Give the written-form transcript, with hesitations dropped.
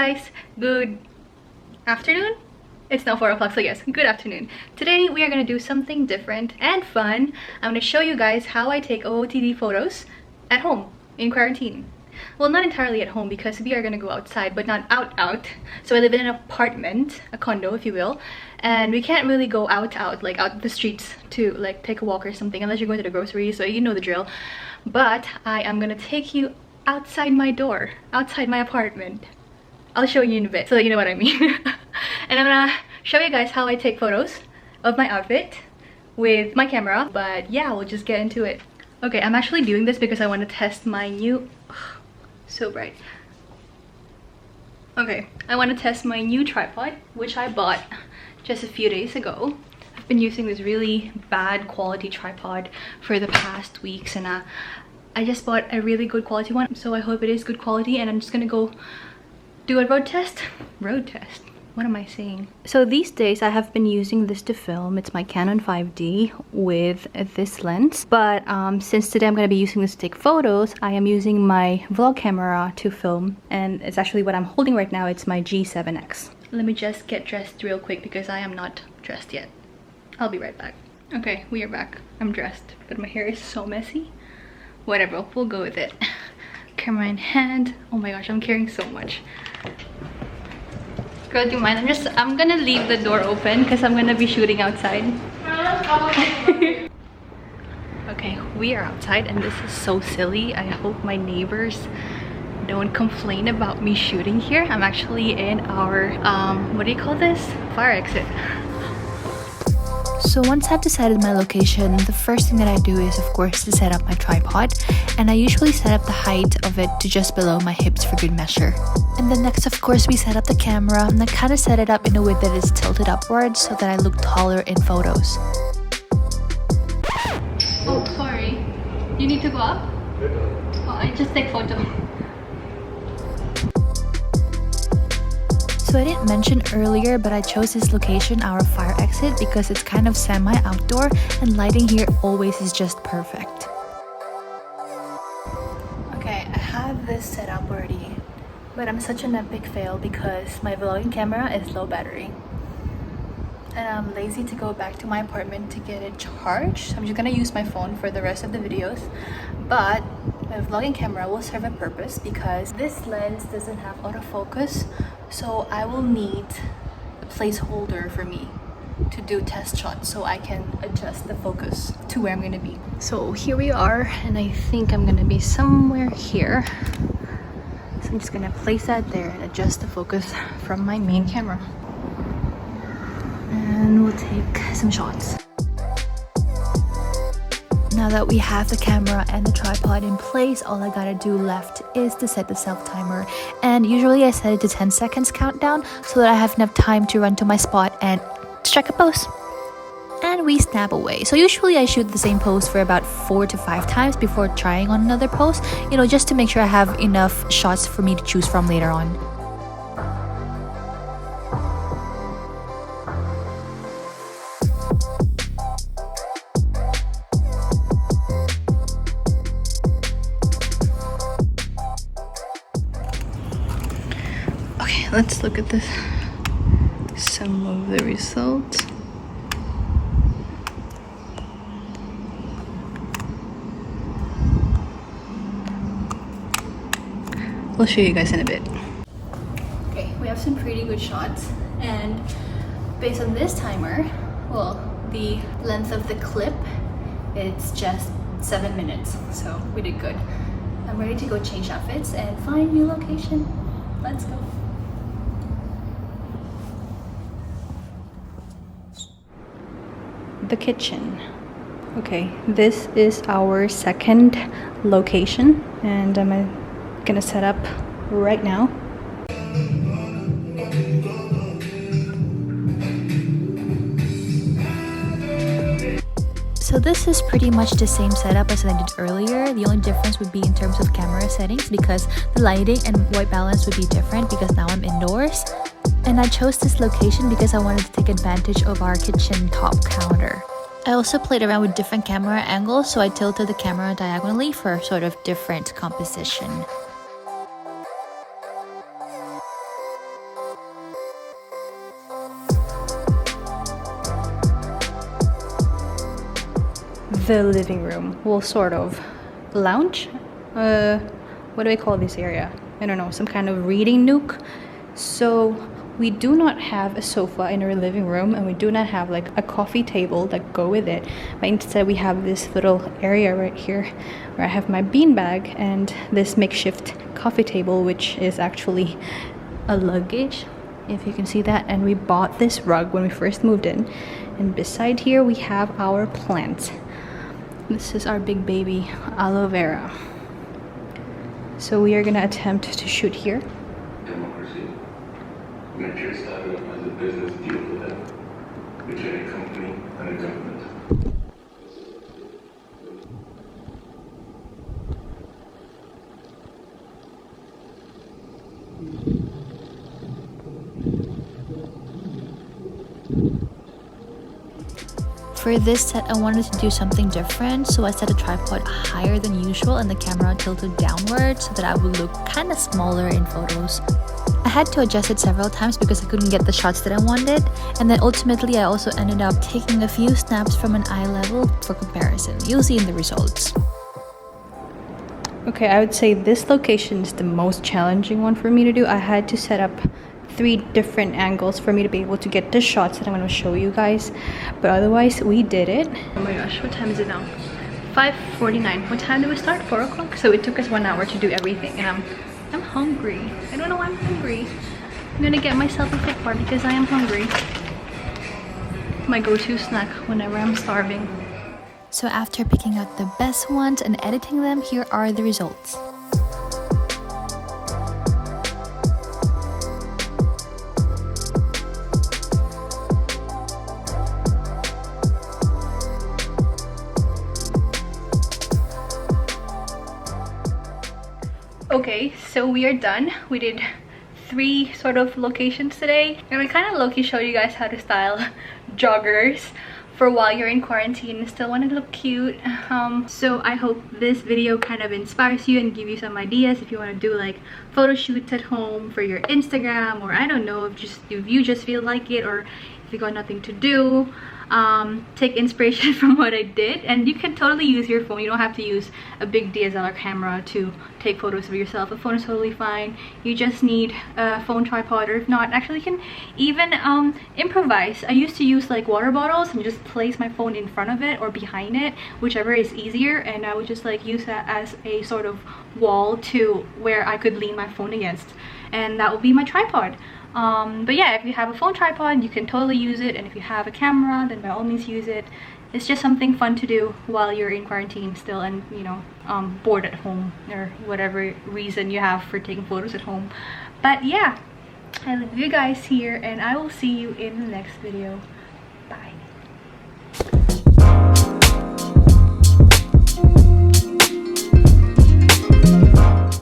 guys, good afternoon. It's now 4 o'clock, so yes, good afternoon. Today we are gonna do something different and fun. I'm gonna show you guys how I take OOTD photos at home in quarantine. Well, not entirely at home because we are gonna go outside, but not out. So I live in an apartment, a condo if you will, and we can't really go out like out the streets to like take a walk or something unless you're going to the grocery, so you know the drill. But I am gonna take you outside my door, outside my apartment. I'll show you in a bit so that you know what I mean. And I'm gonna show you guys how I take photos of my outfit with my camera. But yeah, we'll just get into it. Okay, I'm actually doing this because I want to test my new so bright. Okay, I want to test my new tripod, which I bought just a few days ago. I've been using this really bad quality tripod for the past weeks, and I just bought a really good quality one, so I hope it is good quality. And I'm just gonna go do a road test. What am I saying? So these days I have been using this to film. It's my Canon 5D with this lens. But since today I'm going to be using this to take photos, I am using my vlog camera to film. And it's actually what I'm holding right now. It's my G7X. Let me just get dressed real quick because I am not dressed yet. I'll be right back. Okay, we are back. I'm dressed, but my hair is so messy. Whatever, we'll go with it. Camera in hand. Oh my gosh, I'm carrying so much. Girl, do you mind? I'm gonna leave the door open because I'm gonna be shooting outside. Okay, we are outside and this is so silly. I hope my neighbors don't complain about me shooting here. I'm actually in our what do you call this? Fire exit. So once I've decided my location, the first thing that I do is of course to set up my tripod, and I usually set up the height of it to just below my hips for good measure. And then next of course we set up the camera, and I kind of set it up in a way that is tilted upwards so that I look taller in photos. Oh, sorry. You need to go up? Oh, I just take photo. So I didn't mention earlier, but I chose this location, our fire exit, because it's kind of semi-outdoor and lighting here always is just perfect. Okay, I have this set up already, but I'm such an epic fail because my vlogging camera is low battery. And I'm lazy to go back to my apartment to get it charged. I'm just gonna use my phone for the rest of the videos. But my vlogging camera will serve a purpose because this lens doesn't have autofocus. So I will need a placeholder for me to do test shots so I can adjust the focus to where I'm gonna be. So here we are, and I think I'm gonna be somewhere here. So I'm just gonna place that there and adjust the focus from my main camera. And we'll take some shots. Now that we have the camera and the tripod in place, all I gotta do left is to set the self-timer. And usually I set it to 10 seconds countdown so that I have enough time to run to my spot and strike a pose. And we snap away. So usually I shoot the same pose for about 4 to 5 times before trying on another pose, you know, just to make sure I have enough shots for me to choose from later on. Let's look at this. Some of the results. I'll show you guys in a bit. Okay, we have some pretty good shots, and based on this timer, well, the length of the clip, it's just 7 minutes, so we did good. I'm ready to go change outfits and find new location. Let's go. The kitchen. Okay, this is our second location, and I'm gonna set up right now. So this is pretty much the same setup as I did earlier. The only difference would be in terms of camera settings, because the lighting and white balance would be different because now I'm indoors. And I chose this location because I wanted to take advantage of our kitchen top counter. I also played around with different camera angles, so I tilted the camera diagonally for a sort of different composition. the living room. Well, sort of. Lounge? What do I call this area? I don't know, some kind of reading nook. So we do not have a sofa in our living room, and we do not have like a coffee table that go with it, but instead we have this little area right here where I have my beanbag and this makeshift coffee table, which is actually a luggage, if you can see that. And we bought this rug when we first moved in, and beside here we have our plants. This is our big baby aloe vera. So we are gonna attempt to shoot here. Democracy. Metric started as a business deal for them, between a company and a government. For this set, I wanted to do something different, so I set a tripod higher than usual and the camera tilted downward so that I would look kind of smaller in photos. I had to adjust it several times because I couldn't get the shots that I wanted, and then ultimately I also ended up taking a few snaps from an eye level for comparison. You'll see in the results. Okay, I would say this location is the most challenging one for me to do. I had to set up 3 different angles for me to be able to get the shots that I'm going to show you guys, but otherwise we did it. Oh my gosh, what time is it now? 5:49. What time did we start? 4 o'clock? So it took us 1 hour to do everything, and I'm hungry. I don't know why I'm hungry. I'm gonna get myself a thick bar because I am hungry. My go-to snack whenever I'm starving. So after picking out the best ones and editing them, here are the results. Okay, so we are done. We did 3 sort of locations today, and we kind of low-key showed you guys how to style joggers for while you're in quarantine and still want to look cute. So I hope this video kind of inspires you and give you some ideas if you want to do like photo shoots at home for your Instagram, or I don't know, if you just feel like it, or if you got nothing to do. Take inspiration from what I did, and you can totally use your phone. You don't have to use a big DSLR camera to take photos of yourself. A phone is totally fine. You just need a phone tripod, or if not, actually you can even improvise. I used to use like water bottles and just place my phone in front of it or behind it, whichever is easier, and I would just like use that as a sort of wall to where I could lean my phone against, and that would be my tripod. But yeah, if you have a phone tripod, you can totally use it, and if you have a camera, then by all means use it. It's just something fun to do while you're in quarantine still, and you know, bored at home, or whatever reason you have for taking photos at home. But yeah, I leave you guys here, and I will see you in the next video. Bye.